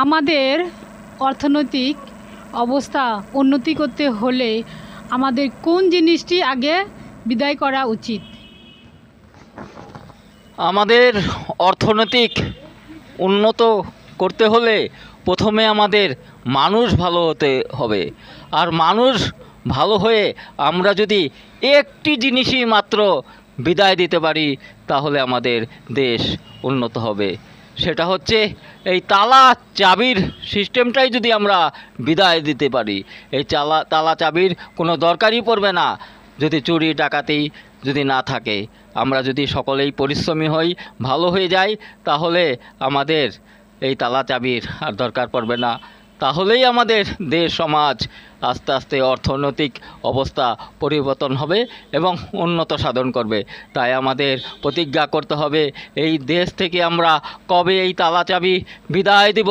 আমাদের অর্থনৈতিক অবস্থা উন্নতি করতে হলে আমাদের কোন জিনিসটি আগে বিদায় করা উচিত? আমাদের অর্থনৈতিক উন্নত করতে হলে প্রথমে আমাদের মানুষ ভালো হতে হবে। আর মানুষ ভালো হয়ে আমরা যদি একটি জিনিসই মাত্র বিদায় দিতে পারি তাহলে আমাদের দেশ উন্নত হবে। সেটা হচ্ছে এই তালা চাবির সিস্টেমটাই যদি আমরা বিদায় দিতে পারি, এই তালা চাবির কোনো দরকারই পড়বে না যদি চুরি ডাকাতি যদি না থাকে। আমরা যদি সকলেই পরিশ্রমী হই, ভালো হয়ে যাই, তাহলে আমাদের এই তালা চাবির আর দরকার পড়বে না। তাহলেই আমাদের দেশ সমাজ আস্তে আস্তে অর্থনৈতিক অবস্থা পরিবর্তন হবে এবং উন্নত সাধন করবে। তাই আমাদের প্রতিজ্ঞা করতে হবে এই দেশ থেকে আমরা কবে এই তালা চাবি বিদায় দেব।